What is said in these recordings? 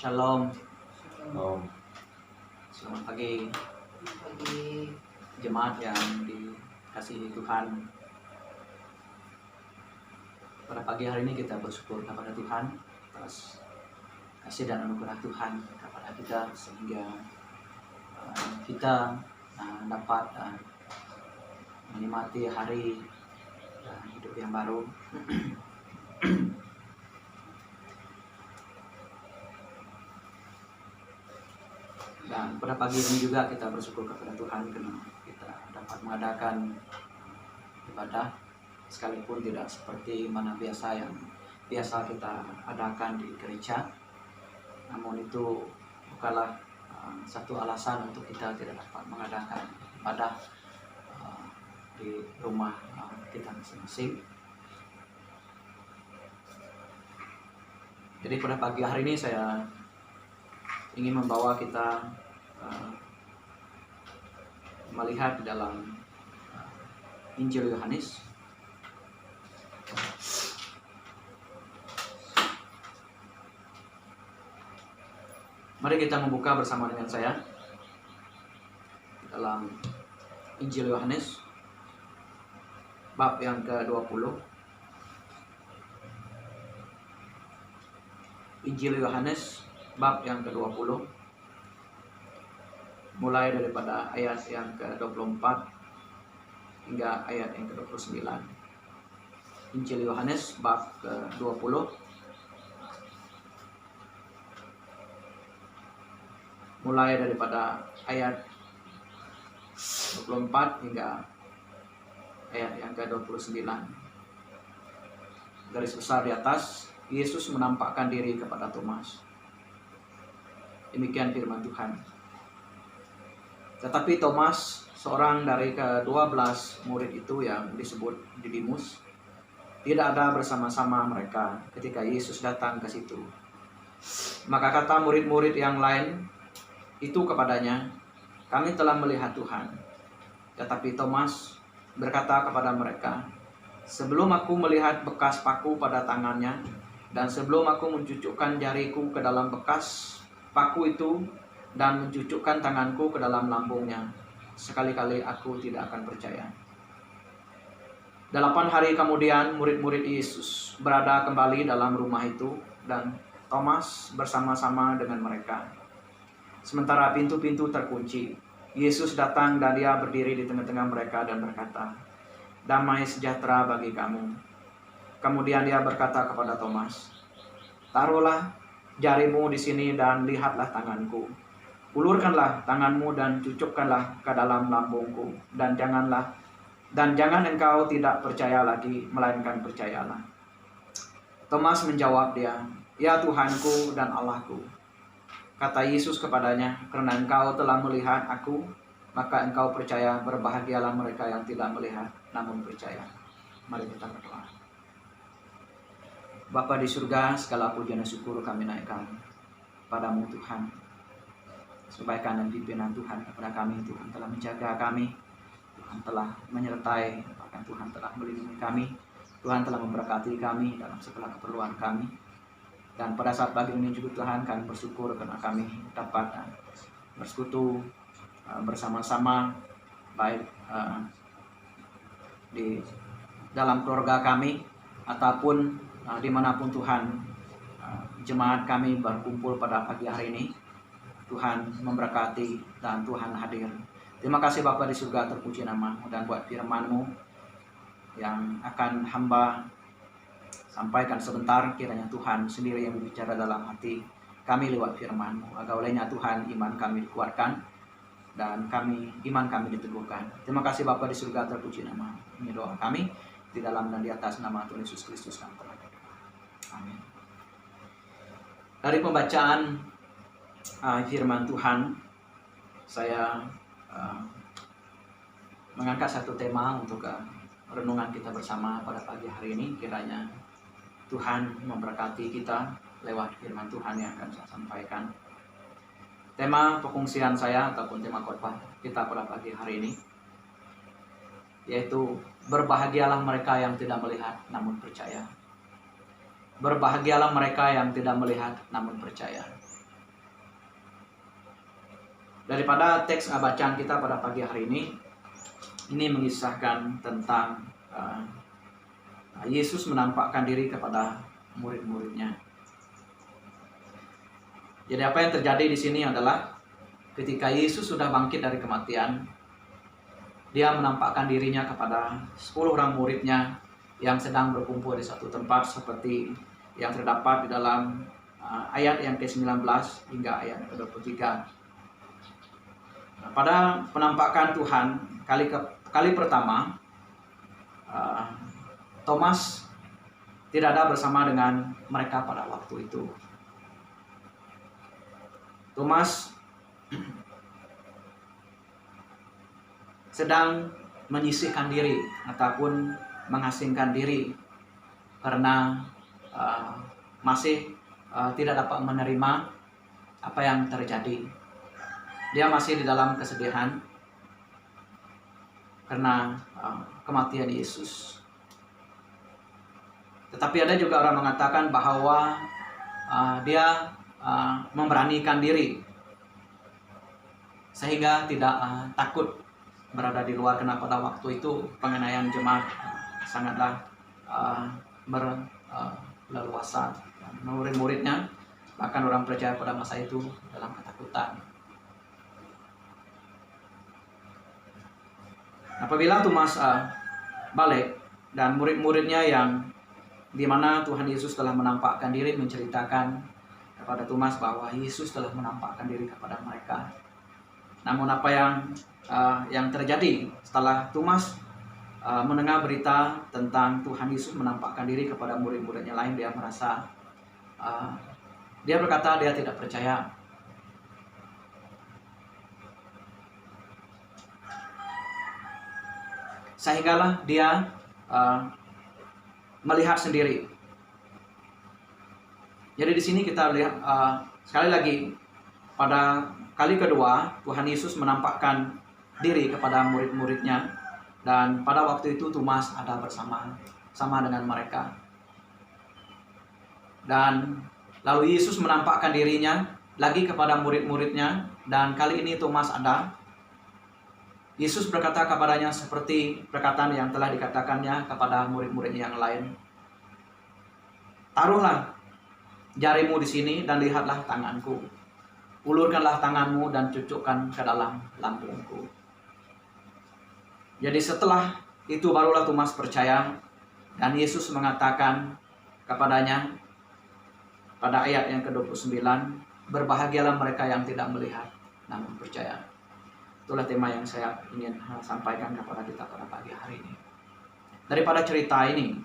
Shalom, Om. selamat pagi Pagi. jemaat yang dikasihi Tuhan. Pada pagi hari ini kita bersyukur kepada Tuhan atas kasih dan anugerah Tuhan kepada kita sehingga kita dapat menikmati hari hidup yang baru. Dan pada pagi ini juga kita bersyukur kepada Tuhan karena kita dapat mengadakan ibadah sekalipun tidak seperti mana biasa kita adakan di gereja. Namun itu bukanlah satu alasan untuk kita tidak dapat mengadakan ibadah di rumah kita masing-masing. Jadi pada pagi hari ini saya ingin membawa kita melihat di dalam Injil Yohanes. Mari kita membuka bersama dengan saya dalam Injil Yohanes bab yang ke-20. Injil Yohanes bab yang ke-20, mulai daripada ayat yang ke-24 hingga ayat yang ke-29. Injil Yohanes bab ke-20 mulai daripada ayat 24 hingga ayat yang ke-29. Garis besar di atas, Yesus menampakkan diri kepada Thomas. Demikian firman Tuhan. Tetapi Thomas, seorang dari ke-12 murid itu yang disebut Didimus, tidak ada bersama-sama mereka ketika Yesus datang ke situ. Maka kata murid-murid yang lain itu kepadanya, "Kami telah melihat Tuhan." Tetapi Thomas berkata kepada mereka, "Sebelum aku melihat bekas paku pada tangannya, dan sebelum aku mencucukkan jariku ke dalam bekas paku itu, dan mencucukkan tanganku ke dalam lambungnya, sekali-kali aku tidak akan percaya." 8 hari kemudian murid-murid Yesus berada kembali dalam rumah itu, dan Thomas bersama-sama dengan mereka. Sementara pintu-pintu terkunci, Yesus datang dan dia berdiri di tengah-tengah mereka dan berkata, "Damai sejahtera bagi kamu." Kemudian dia berkata kepada Thomas, "Taruhlah jarimu di sini dan lihatlah tanganku. Ulurkanlah tanganmu dan cucukkanlah ke dalam lambungku, dan jangan engkau tidak percaya lagi, melainkan percayalah." Thomas menjawab dia, "Ya Tuhanku dan Allahku." Kata Yesus kepadanya, "Karena engkau telah melihat aku, maka engkau percaya. Berbahagialah mereka yang tidak melihat namun percaya." Mari kita berdoa. Bapa di surga, segala puji dan syukur kami naikkan padamu Tuhan. Kebaikan dan pimpinan Tuhan kepada kami. Tuhan telah menjaga kami, Tuhan telah menyertai, bahkan Tuhan telah melindungi kami. Tuhan telah memberkati kami dalam segala keperluan kami. Dan pada saat pagi ini juga Tuhan, kami bersyukur karena kami dapat bersekutu bersama-sama, baik di dalam keluarga kami ataupun dimanapun Tuhan jemaat kami berkumpul pada pagi hari ini. Tuhan memberkati dan Tuhan hadir. Terima kasih Bapa di surga, terpuji nama-Mu, dan buat firman-Mu yang akan hamba sampaikan sebentar, kiranya Tuhan sendiri yang berbicara dalam hati kami lewat firman-Mu. Agar olehnya Tuhan iman kami dikuatkan dan iman kami diteguhkan. Terima kasih Bapa di surga, terpuji nama. Ini doa kami di dalam dan di atas nama Tuhan Yesus Kristus kami telah berdoa. Amin. Dari pembacaan firman Tuhan, saya mengangkat satu tema untuk renungan kita bersama pada pagi hari ini. Kiranya Tuhan memberkati kita lewat firman Tuhan yang akan saya sampaikan. Tema pengungsian saya ataupun tema khotbah kita pada pagi hari ini yaitu berbahagialah mereka yang tidak melihat namun percaya. Berbahagialah mereka yang tidak melihat namun percaya. Daripada teks bacaan kita pada pagi hari ini mengisahkan tentang Yesus menampakkan diri kepada murid-muridnya. Jadi apa yang terjadi di sini adalah ketika Yesus sudah bangkit dari kematian, dia menampakkan dirinya kepada 10 orang muridnya yang sedang berkumpul di satu tempat seperti yang terdapat di dalam ayat yang ke-19 hingga ayat ke-23. Pada penampakan Tuhan kali pertama, Thomas tidak ada bersama dengan mereka pada waktu itu. Thomas sedang menyisihkan diri ataupun mengasingkan diri karena masih tidak dapat menerima apa yang terjadi. Dia masih di dalam kesedihan karena kematian Yesus. Tetapi ada juga orang mengatakan bahwa dia memberanikan diri sehingga tidak takut berada di luar, karena pada waktu itu penganiayaan jemaat sangatlah berleluasa. Murid-muridnya, bahkan orang percaya pada masa itu dalam ketakutan. Apabila Thomas balik dan murid-muridnya yang di mana Tuhan Yesus telah menampakkan diri menceritakan kepada Thomas bahwa Yesus telah menampakkan diri kepada mereka. Namun apa yang terjadi setelah Thomas mendengar berita tentang Tuhan Yesus menampakkan diri kepada murid-muridnya lain, dia merasa dia berkata dia tidak percaya. Sehinggalah dia melihat sendiri. Jadi di sini kita lihat sekali lagi pada kali kedua Tuhan Yesus menampakkan diri kepada murid-muridnya, dan pada waktu itu Thomas ada bersama dengan mereka. Dan lalu Yesus menampakkan dirinya lagi kepada murid-muridnya, dan kali ini Thomas ada. Yesus berkata kepadanya seperti perkataan yang telah dikatakannya kepada murid-muridnya yang lain. Taruhlah jarimu di sini dan lihatlah tanganku. Ulurkanlah tanganmu dan cucukkan ke dalam lambungku. Jadi setelah itu barulah Thomas percaya, dan Yesus mengatakan kepadanya pada ayat yang ke-29, berbahagialah mereka yang tidak melihat namun percaya. Itulah tema yang saya ingin sampaikan kepada kita pada pagi hari ini. Daripada cerita ini,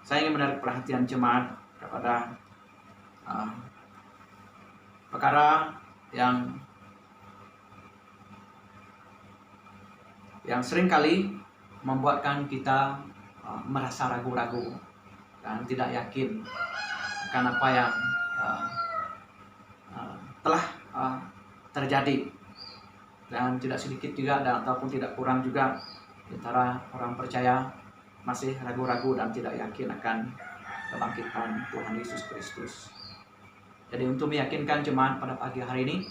saya ingin menarik perhatian jemaat kepada perkara yang seringkali membuatkan kita merasa ragu-ragu dan tidak yakin akan apa yang telah terjadi. Dan tidak sedikit juga ataupun tidak kurang juga antara orang percaya masih ragu-ragu dan tidak yakin akan kebangkitan Tuhan Yesus Kristus. Jadi untuk meyakinkan jemaat pada pagi hari ini,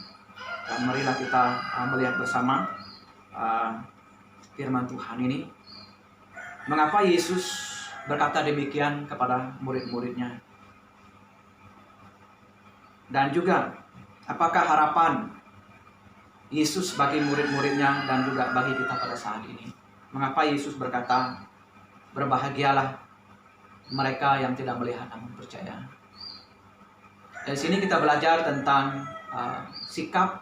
dan marilah kita melihat bersama firman Tuhan ini. Mengapa Yesus berkata demikian kepada murid-muridnya? Dan juga apakah harapan Yesus bagi murid-muridnya dan juga bagi kita pada saat ini? Mengapa Yesus berkata, berbahagialah mereka yang tidak melihat namun percaya? Dari sini kita belajar tentang sikap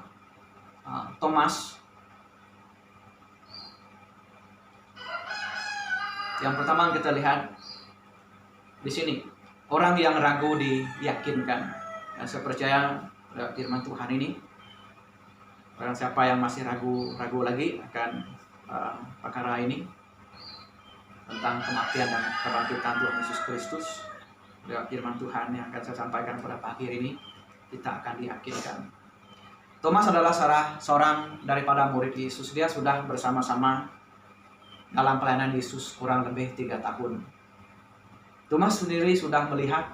Thomas. Yang pertama kita lihat di sini, orang yang ragu diyakinkan. Dan saya percaya firman Tuhan ini, barang siapa yang masih ragu lagi akan perkara ini tentang kematian dan kebangkitan Tuhan Yesus Kristus, lewat firman Tuhan yang akan saya sampaikan pada pagi ini, kita akan diyakinkan. Thomas adalah seorang daripada murid Yesus. Dia sudah bersama-sama dalam pelayanan Yesus kurang lebih 3 tahun. Thomas sendiri sudah melihat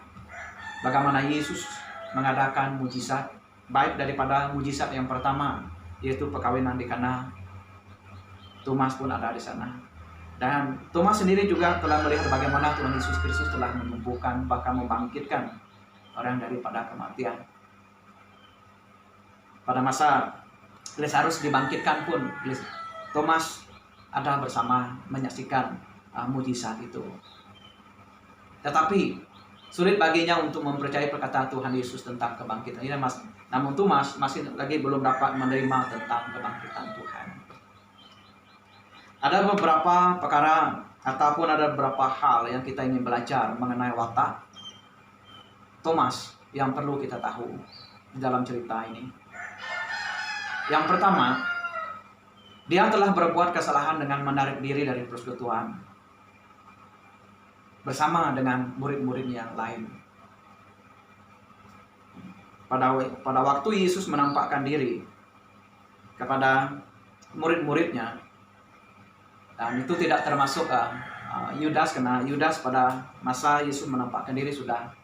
bagaimana Yesus mengadakan mujizat baik daripada mujizat yang pertama, yaitu perkawinan di Kana. Thomas pun ada di sana. Dan Thomas sendiri juga telah melihat bagaimana Tuhan Yesus Kristus telah menyembuhkan, bahkan membangkitkan orang daripada kematian. Pada masa Lazarus dibangkitkan pun, Thomas ada bersama menyaksikan mujizat itu. Tetapi sulit baginya untuk mempercayai perkataan Tuhan Yesus tentang kebangkitan. Namun Thomas masih lagi belum dapat menerima tentang kebangkitan Tuhan. Ada beberapa perkara ataupun ada beberapa hal yang kita ingin belajar mengenai watak Thomas yang perlu kita tahu di dalam cerita ini. Yang pertama, dia telah berbuat kesalahan dengan menarik diri dari persekutuan bersama dengan murid-murid yang lain. Pada waktu Yesus menampakkan diri kepada murid-muridnya, dan itu tidak termasuk Yudas, karena Yudas pada masa Yesus menampakkan diri sudah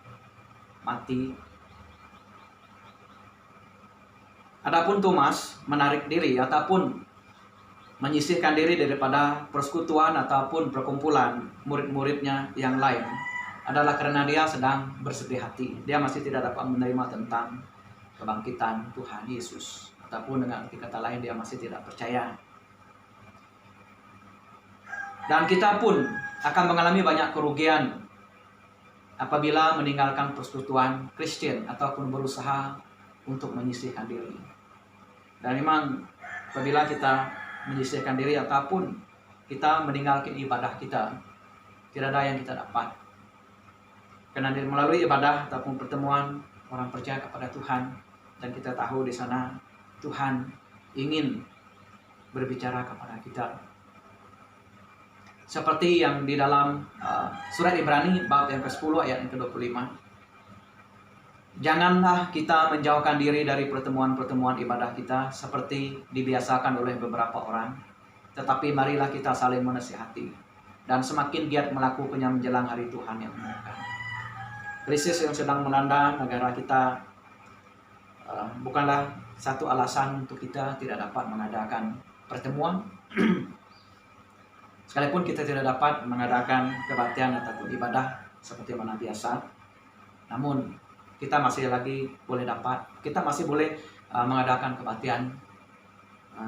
mati. Adapun Thomas menarik diri ataupun menyisihkan diri daripada persekutuan ataupun perkumpulan murid-muridnya yang lain adalah karena dia sedang bersedih hati. Dia masih tidak dapat menerima tentang kebangkitan Tuhan Yesus, ataupun dengan kata lain dia masih tidak percaya. Dan kita pun akan mengalami banyak kerugian apabila meninggalkan persekutuan Kristen ataupun berusaha untuk menyisihkan diri. Dan memang apabila kita menyisihkan diri ataupun kita meninggalkan ibadah kita, tidak ada yang kita dapat. Karena melalui ibadah ataupun pertemuan orang percaya kepada Tuhan, dan kita tahu di sana Tuhan ingin berbicara kepada kita. Seperti yang di dalam surat Ibrani bab yang ke-10 ayat yang ke-25. Janganlah kita menjauhkan diri dari pertemuan-pertemuan ibadah kita seperti dibiasakan oleh beberapa orang, tetapi marilah kita saling menasihati dan semakin giat melakukannya menjelang hari Tuhan yang mendekat. Krisis yang sedang melanda negara kita bukanlah satu alasan untuk kita tidak dapat mengadakan pertemuan. Sekalipun kita tidak dapat mengadakan kebaktian ataupun ibadah seperti mana biasa, namun kita masih boleh mengadakan kebaktian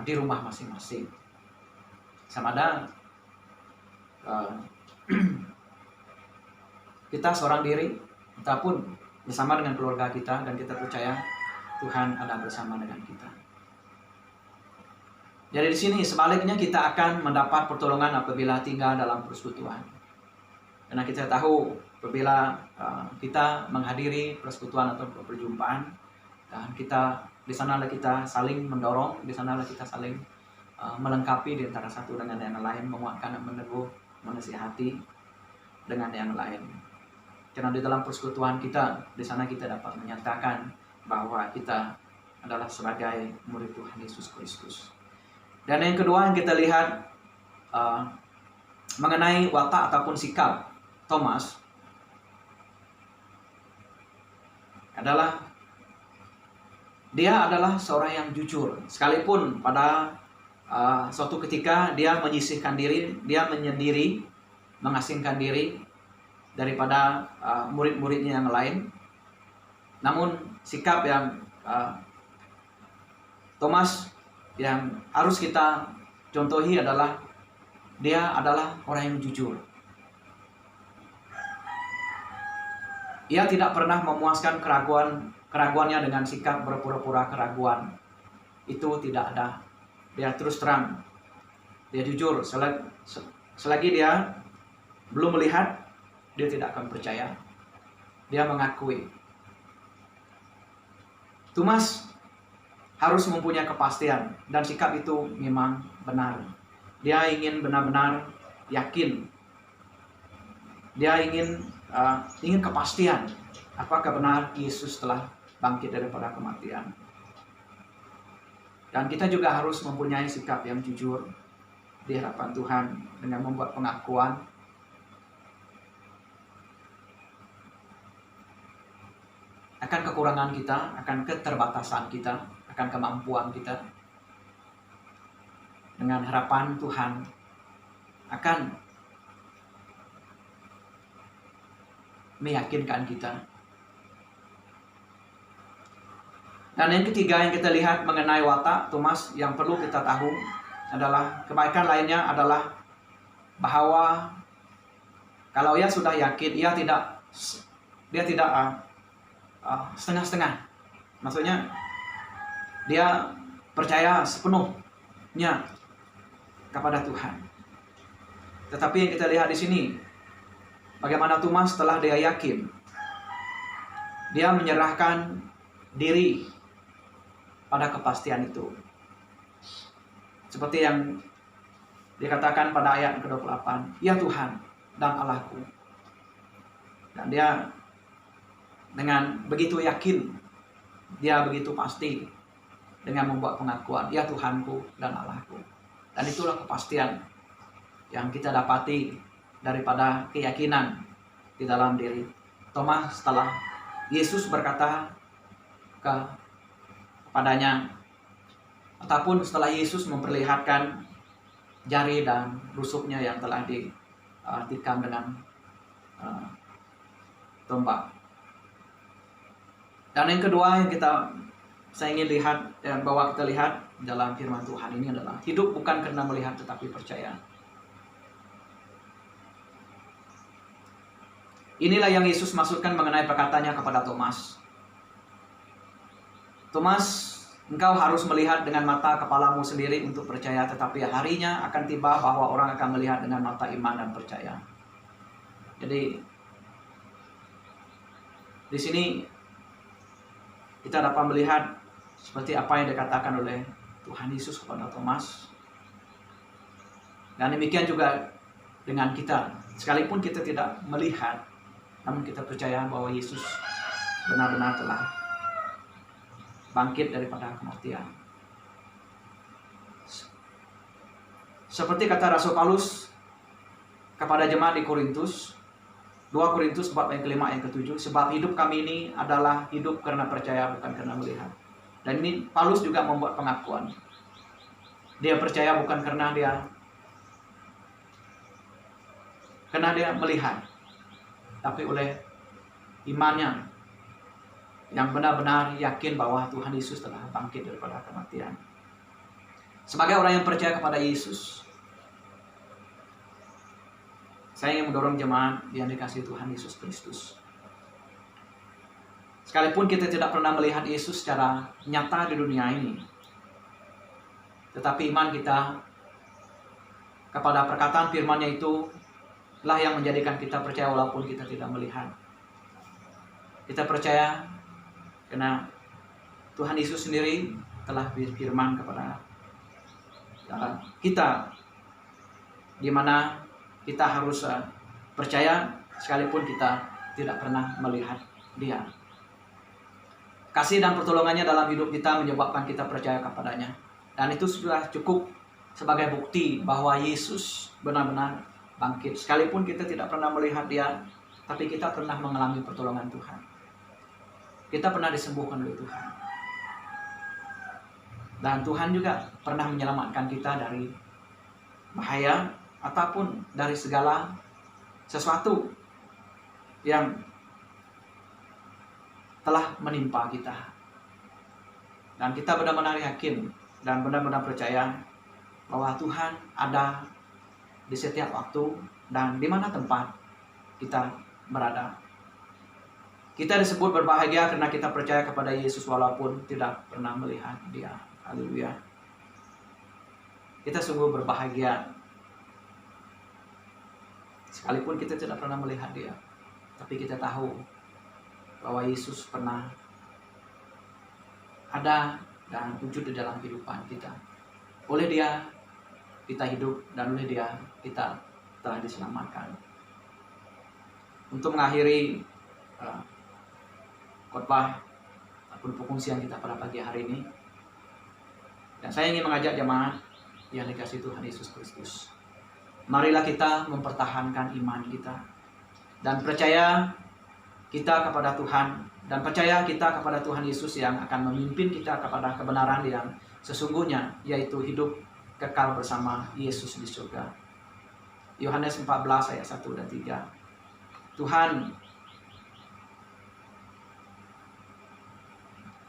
di rumah masing-masing. Sama ada kita seorang diri ataupun bersama dengan keluarga kita, dan kita percaya Tuhan ada bersama dengan kita. Jadi di sini sebaliknya kita akan mendapat pertolongan apabila tinggal dalam persekutuan. Karena kita tahu apabila kita menghadiri persekutuan atau perjumpaan, dan kita di sanalah kita saling mendorong, di sanalah kita saling melengkapi di antara satu dengan yang lain, menguatkan dan meneguh, menasihati dengan yang lain. Karena di dalam persekutuan kita, di sana kita dapat menyatakan bahwa kita adalah sebagai murid Tuhan Yesus Kristus. Dan yang kedua yang kita lihat mengenai watak ataupun sikap Thomas adalah dia adalah seorang yang jujur. Sekalipun pada suatu ketika dia menyisihkan diri, dia menyendiri, mengasingkan diri daripada murid-muridnya yang lain. Namun sikap yang Thomas yang harus kita contohi adalah dia adalah orang yang jujur. Ia tidak pernah memuaskan keraguannya dengan sikap berpura-pura keraguan. Itu tidak ada. Dia terus terang. Dia jujur. Selagi dia belum melihat, dia tidak akan percaya. Dia mengakui. Thomas harus mempunyai kepastian, dan sikap itu memang benar. Dia ingin benar-benar yakin. Dia ingin kepastian apakah benar Yesus telah bangkit daripada kematian. Dan kita juga harus mempunyai sikap yang jujur di hadapan Tuhan dengan membuat pengakuan. akan kekurangan kita, akan keterbatasan kita, akan kemampuan kita. Dengan harapan Tuhan akan meyakinkan kita. Dan yang ketiga yang kita lihat mengenai watak Thomas yang perlu kita tahu adalah kebaikan lainnya adalah bahwa kalau ia sudah yakin, dia tidak setengah-setengah. Maksudnya dia percaya sepenuhnya kepada Tuhan. Tetapi yang kita lihat di sini, bagaimana Thomas setelah dia yakin, dia menyerahkan diri pada kepastian itu. Seperti yang dikatakan pada ayat ke-28, "Ya Tuhan dan Allahku." Dan dia dengan begitu yakin, dia begitu pasti dengan membuat pengakuan, "Ya Tuhanku dan Allahku." Dan itulah kepastian yang kita dapati daripada keyakinan di dalam diri Thomas setelah Yesus berkata kepadanya, ataupun setelah Yesus memperlihatkan jari dan rusuknya yang telah ditikam dengan tombak. Dan yang kedua yang saya ingin lihat dan bahwa kita lihat dalam firman Tuhan ini adalah hidup bukan karena melihat tetapi percaya. Inilah yang Yesus maksudkan mengenai perkataannya kepada Thomas. Thomas, engkau harus melihat dengan mata kepalamu sendiri untuk percaya, tetapi harinya akan tiba bahwa orang akan melihat dengan mata iman dan percaya. Jadi di sini kita dapat melihat seperti apa yang dikatakan oleh Tuhan Yesus kepada Thomas. Dan demikian juga dengan kita. Sekalipun kita tidak melihat, namun kita percaya bahwa Yesus benar-benar telah bangkit daripada kematian. Seperti kata Rasul Paulus kepada jemaat di Korintus, 2 Korintus 4 ayat ke-5 ayat ke-7, sebab hidup kami ini adalah hidup karena percaya bukan karena melihat. Dan ini Paulus juga membuat pengakuan. Dia percaya bukan karena dia melihat, tapi oleh imannya yang benar-benar yakin bahwa Tuhan Yesus telah bangkit daripada kematian. Sebagai orang yang percaya kepada Yesus, saya ingin mendorong jemaat yang dikasihi Tuhan Yesus Kristus. Sekalipun kita tidak pernah melihat Yesus secara nyata di dunia ini, tetapi iman kita kepada perkataan firman-Nya itu lah yang menjadikan kita percaya walaupun kita tidak melihat. Kita percaya karena Tuhan Yesus sendiri telah berfirman kepada kita, di mana kita harus percaya sekalipun kita tidak pernah melihat Dia. Kasih dan pertolongannya dalam hidup kita menyebabkan kita percaya kepadanya. Dan itu sudah cukup sebagai bukti bahwa Yesus benar-benar bangkit. Sekalipun kita tidak pernah melihat Dia, tapi kita pernah mengalami pertolongan Tuhan. Kita pernah disembuhkan oleh Tuhan. Dan Tuhan juga pernah menyelamatkan kita dari bahaya ataupun dari segala sesuatu yang telah menimpa kita. Dan kita benar-benar yakin dan benar-benar percaya bahwa Tuhan ada di setiap waktu dan di mana tempat kita berada. Kita disebut berbahagia karena kita percaya kepada Yesus walaupun tidak pernah melihat Dia. Haleluya. Kita sungguh berbahagia sekalipun kita tidak pernah melihat Dia, tapi kita tahu bahwa Yesus pernah ada dan wujud di dalam kehidupan kita. Oleh Dia kita hidup dan oleh Dia kita telah diselamatkan. Untuk mengakhiri khotbah ataupun pengungsian kita pada pagi hari ini, dan saya ingin mengajak jemaat yang dikasihi Tuhan Yesus Kristus, marilah kita mempertahankan iman kita dan percaya kita kepada Tuhan Dan percaya kita kepada Tuhan Yesus yang akan memimpin kita kepada kebenaran yang sesungguhnya, yaitu hidup kekal bersama Yesus di surga. Yohanes 14 ayat 1 dan 3. Tuhan,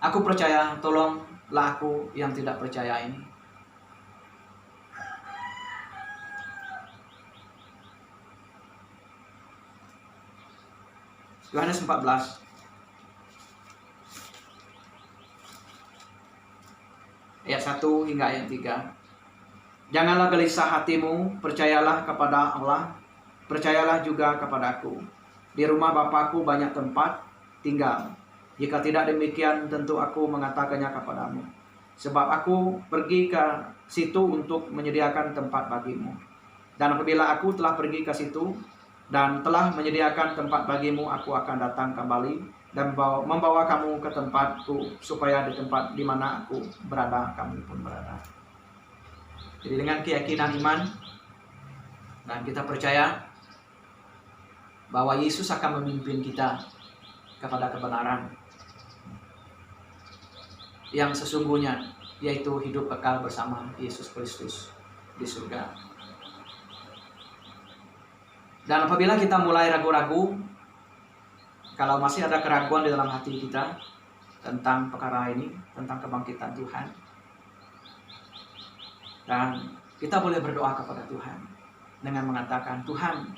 aku percaya, tolonglah aku yang tidak percaya ini. Yohanes 14 ayat 1 hingga ayat 3. Janganlah gelisah hatimu, percayalah kepada Allah, percayalah juga kepadaku. Di rumah Bapakku banyak tempat tinggal. Jika tidak demikian, tentu aku mengatakannya kepadamu. Sebab aku pergi ke situ untuk menyediakan tempat bagimu. Dan apabila aku telah pergi ke situ dan telah menyediakan tempat bagimu, aku akan datang kembali dan membawa kamu ke tempatku, supaya di tempat di mana aku berada, kamu pun berada. Jadi dengan keyakinan iman, dan kita percaya bahwa Yesus akan memimpin kita kepada kebenaran yang sesungguhnya, yaitu hidup kekal bersama Yesus Kristus di surga. Dan apabila kita mulai ragu-ragu, kalau masih ada keraguan di dalam hati kita tentang perkara ini, tentang kebangkitan Tuhan, dan kita boleh berdoa kepada Tuhan dengan mengatakan, Tuhan,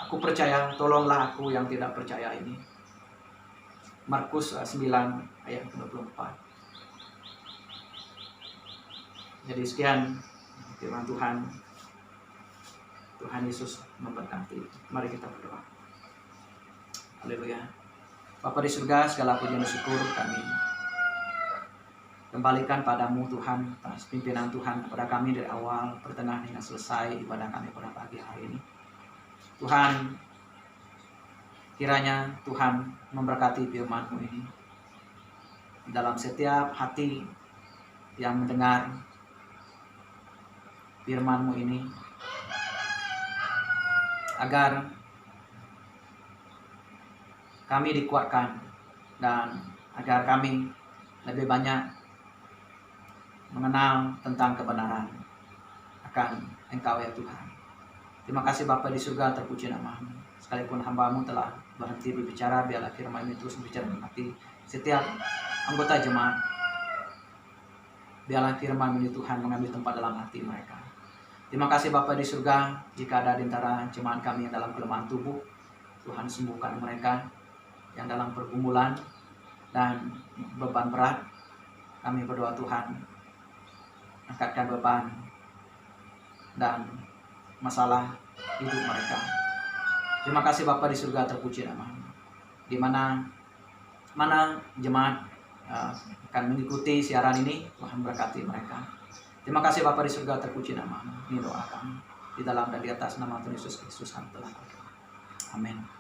aku percaya, tolonglah aku yang tidak percaya ini. Markus 9 ayat 24. Jadi sekian firman Tuhan. Tuhan Yesus memberkati. Mari kita berdoa. Haleluya. Bapa di surga, segala puji dan syukur kami kembalikan padamu Tuhan, atas pimpinan Tuhan kepada kami dari awal, pertengahan hingga selesai ibadah kami pada pagi hari ini. Tuhan, kiranya Tuhan memberkati firman-Mu ini dalam setiap hati yang mendengar firman-Mu ini, agar kami dikuatkan dan agar kami lebih banyak mengenal tentang kebenaran akan Engkau ya Tuhan. Terima kasih Bapa di surga, terpuji nama-Mu. Sekalipun hamba-Mu telah berhenti berbicara, biarlah firman-Mu terus berbicara dalam hati setiap anggota jemaat. Biarlah firman-Mu Tuhan mengambil tempat dalam hati mereka. Terima kasih Bapa di surga, jika ada di antara jemaat kami yang dalam kelemahan tubuh, Tuhan sembuhkan mereka yang dalam pergumulan dan beban berat. Kami berdoa Tuhan, angkatkan beban dan masalah hidup mereka. Terima kasih Bapa di surga, terpuji nama-Mu. Di mana jemaat akan mengikuti siaran ini, Tuhan berkati mereka. Terima kasih Bapa di surga, terpuji nama-Mu. Ini doa kami di dalam dan di atas nama Tuhan Yesus Kristus kami telah berdoa. Amin.